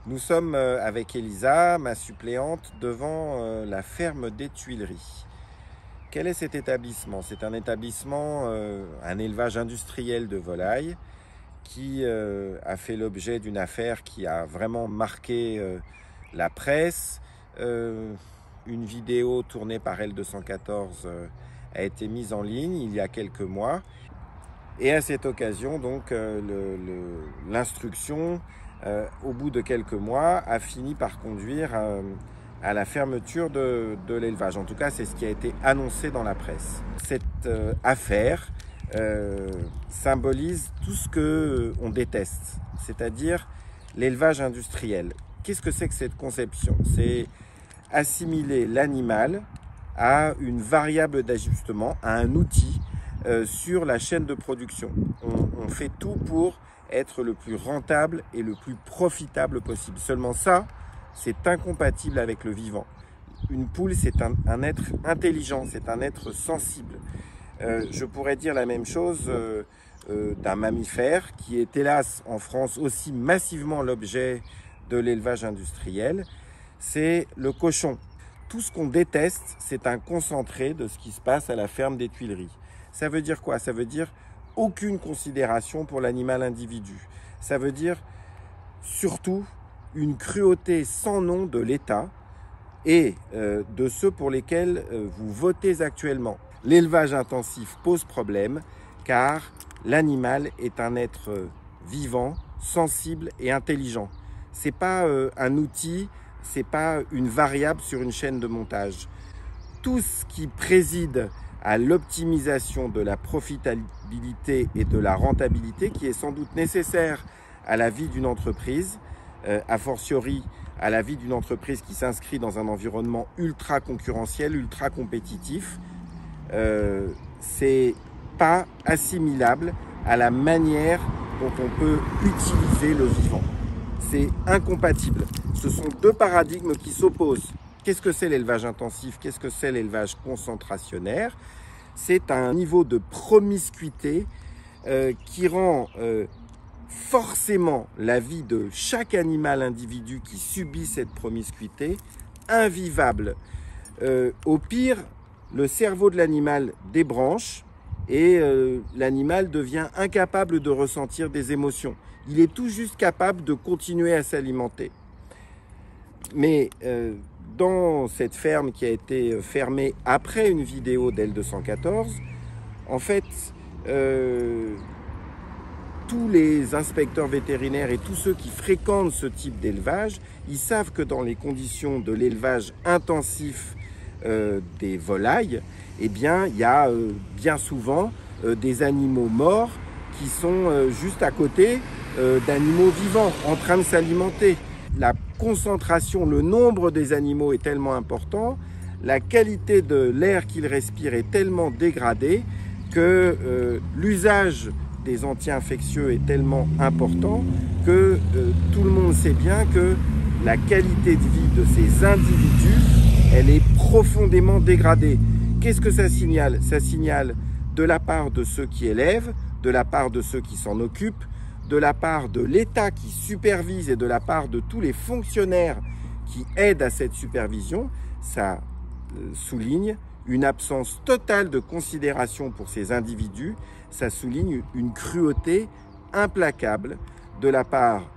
Nous sommes avec Elisa, ma suppléante, devant la ferme des Tuileries. Quel est cet établissement? C'est un établissement, un élevage industriel de volailles qui a fait l'objet d'une affaire qui a vraiment marqué la presse. Une vidéo tournée par L214 a été mise en ligne il y a quelques mois. Et à cette occasion, donc, l'instruction, au bout de quelques mois, a fini par conduire à la fermeture de l'élevage. En tout cas, c'est ce qui a été annoncé dans la presse. Cette affaire symbolise tout ce qu'on déteste, c'est-à-dire l'élevage industriel. Qu'est-ce que c'est que cette conception? C'est assimiler l'animal à une variable d'ajustement, à un outil sur la chaîne de production. On fait tout pour être le plus rentable et le plus profitable possible. Seulement ça, c'est incompatible avec le vivant. Une poule, c'est un être intelligent, c'est un être sensible. Je pourrais dire la même chose d'un mammifère qui est hélas en France aussi massivement l'objet de l'élevage industriel, c'est le cochon. Tout ce qu'on déteste, c'est un concentré de ce qui se passe à la ferme des Tuileries. Ça veut dire quoi? Ça veut dire aucune considération pour l'animal individu. Ça veut dire surtout une cruauté sans nom de l'État et de ceux pour lesquels vous votez actuellement. L'élevage intensif pose problème car l'animal est un être vivant, sensible et intelligent. C'est pas un outil, c'est pas une variable sur une chaîne de montage. Tout ce qui préside à l'optimisation de la profitabilité et de la rentabilité qui est sans doute nécessaire à la vie d'une entreprise, a fortiori à la vie d'une entreprise qui s'inscrit dans un environnement ultra concurrentiel, ultra compétitif, c'est pas assimilable à la manière dont on peut utiliser le vivant. C'est incompatible. Ce sont deux paradigmes qui s'opposent. Qu'est-ce que c'est l'élevage intensif? Qu'est-ce que c'est l'élevage concentrationnaire? C'est un niveau de promiscuité qui rend forcément la vie de chaque animal individu qui subit cette promiscuité invivable. Au pire, le cerveau de l'animal débranche et l'animal devient incapable de ressentir des émotions. Il est tout juste capable de continuer à s'alimenter. Mais dans cette ferme qui a été fermée après une vidéo d'L214, en fait, tous les inspecteurs vétérinaires et tous ceux qui fréquentent ce type d'élevage, ils savent que dans les conditions de l'élevage intensif des volailles, eh bien, il y a bien souvent des animaux morts qui sont juste à côté d'animaux vivants en train de s'alimenter. La concentration, le nombre des animaux est tellement important, la qualité de l'air qu'ils respirent est tellement dégradée que l'usage des anti-infectieux est tellement important que tout le monde sait bien que la qualité de vie de ces individus, elle est profondément dégradée. Qu'est-ce que ça signale? Ça signale de la part de ceux qui élèvent, de la part de ceux qui s'en occupent, de la part de l'État qui supervise et de la part de tous les fonctionnaires qui aident à cette supervision, ça souligne une absence totale de considération pour ces individus, ça souligne une cruauté implacable de la part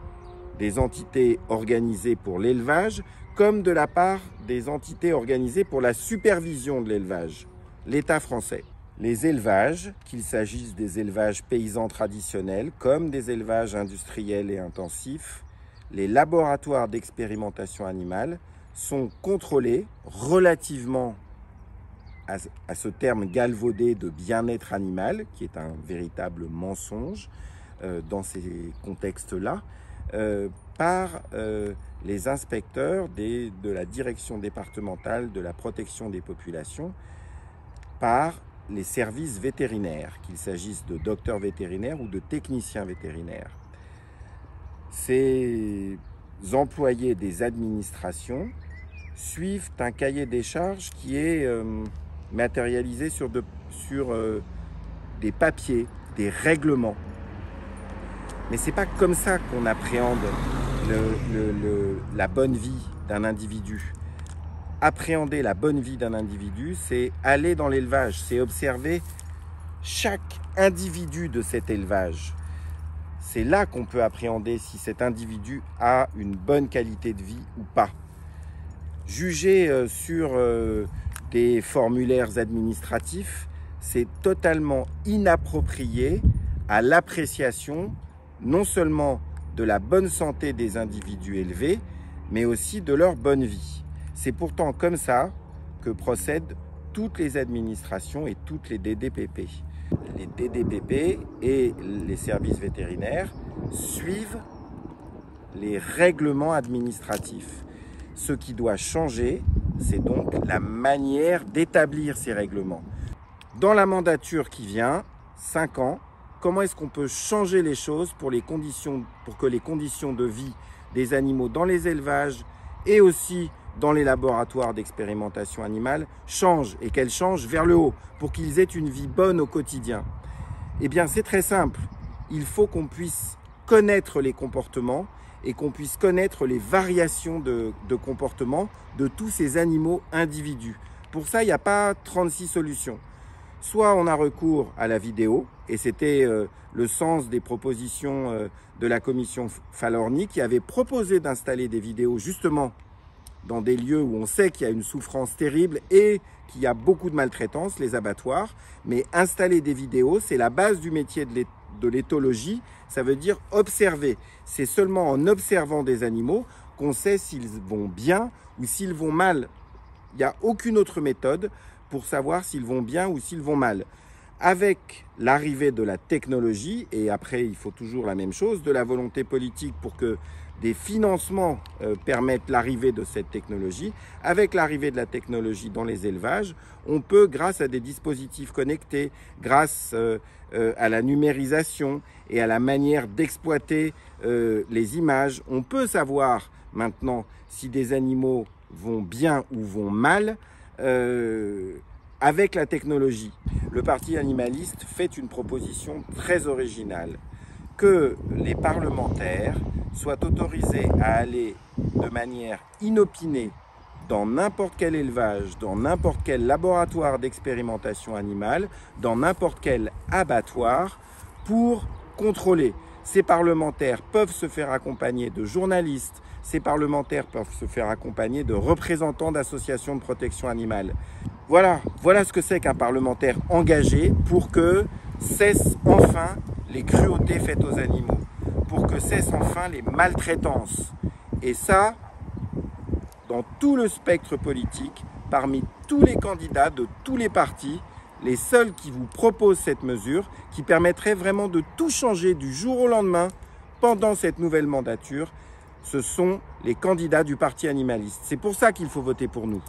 des entités organisées pour l'élevage comme de la part des entités organisées pour la supervision de l'élevage, l'État français. Les élevages, qu'il s'agisse des élevages paysans traditionnels comme des élevages industriels et intensifs, les laboratoires d'expérimentation animale sont contrôlés relativement à ce terme galvaudé de bien-être animal, qui est un véritable mensonge dans ces contextes-là, par les inspecteurs de la direction départementale de la protection des populations, par les services vétérinaires, qu'il s'agisse de docteurs vétérinaires ou de techniciens vétérinaires. Ces employés des administrations suivent un cahier des charges qui est matérialisé sur des papiers, des règlements. Mais c'est pas comme ça qu'on appréhende la bonne vie d'un individu. Appréhender la bonne vie d'un individu, c'est aller dans l'élevage, c'est observer chaque individu de cet élevage. C'est là qu'on peut appréhender si cet individu a une bonne qualité de vie ou pas. Juger sur des formulaires administratifs, c'est totalement inapproprié à l'appréciation non seulement de la bonne santé des individus élevés, mais aussi de leur bonne vie. C'est pourtant comme ça que procèdent toutes les administrations et toutes les DDPP. Les DDPP et les services vétérinaires suivent les règlements administratifs. Ce qui doit changer, c'est donc la manière d'établir ces règlements. Dans la mandature qui vient, 5 ans, comment est-ce qu'on peut changer les choses pour que les conditions de vie des animaux dans les élevages et aussi dans les laboratoires d'expérimentation animale changent et qu'elles changent vers le haut pour qu'ils aient une vie bonne au quotidien? Eh bien, c'est très simple. Il faut qu'on puisse connaître les comportements et qu'on puisse connaître les variations de comportement de tous ces animaux individus. Pour ça, il n'y a pas 36 solutions. Soit on a recours à la vidéo, et c'était le sens des propositions de la commission Falorni qui avait proposé d'installer des vidéos justement dans des lieux où on sait qu'il y a une souffrance terrible et qu'il y a beaucoup de maltraitance, les abattoirs. Mais installer des vidéos, c'est la base du métier de l'éthologie, ça veut dire observer. C'est seulement en observant des animaux qu'on sait s'ils vont bien ou s'ils vont mal. Il n'y a aucune autre méthode pour savoir s'ils vont bien ou s'ils vont mal. Avec l'arrivée de la technologie, et après il faut toujours la même chose, de la volonté politique pour que des financements permettent l'arrivée de cette technologie, avec l'arrivée de la technologie dans les élevages, on peut, grâce à des dispositifs connectés, grâce à la numérisation et à la manière d'exploiter les images, on peut savoir maintenant si des animaux vont bien ou vont mal, avec la technologie. Le Parti animaliste fait une proposition très originale, que les parlementaires soient autorisés à aller de manière inopinée dans n'importe quel élevage, dans n'importe quel laboratoire d'expérimentation animale, dans n'importe quel abattoir pour contrôler. Ces parlementaires peuvent se faire accompagner de journalistes, ces parlementaires peuvent se faire accompagner de représentants d'associations de protection animale. Voilà ce que c'est qu'un parlementaire engagé pour que cessent enfin les cruautés faites aux animaux, pour que cessent enfin les maltraitances. Et ça, dans tout le spectre politique, parmi tous les candidats de tous les partis, les seuls qui vous proposent cette mesure, qui permettrait vraiment de tout changer du jour au lendemain pendant cette nouvelle mandature, ce sont les candidats du Parti animaliste. C'est pour ça qu'il faut voter pour nous.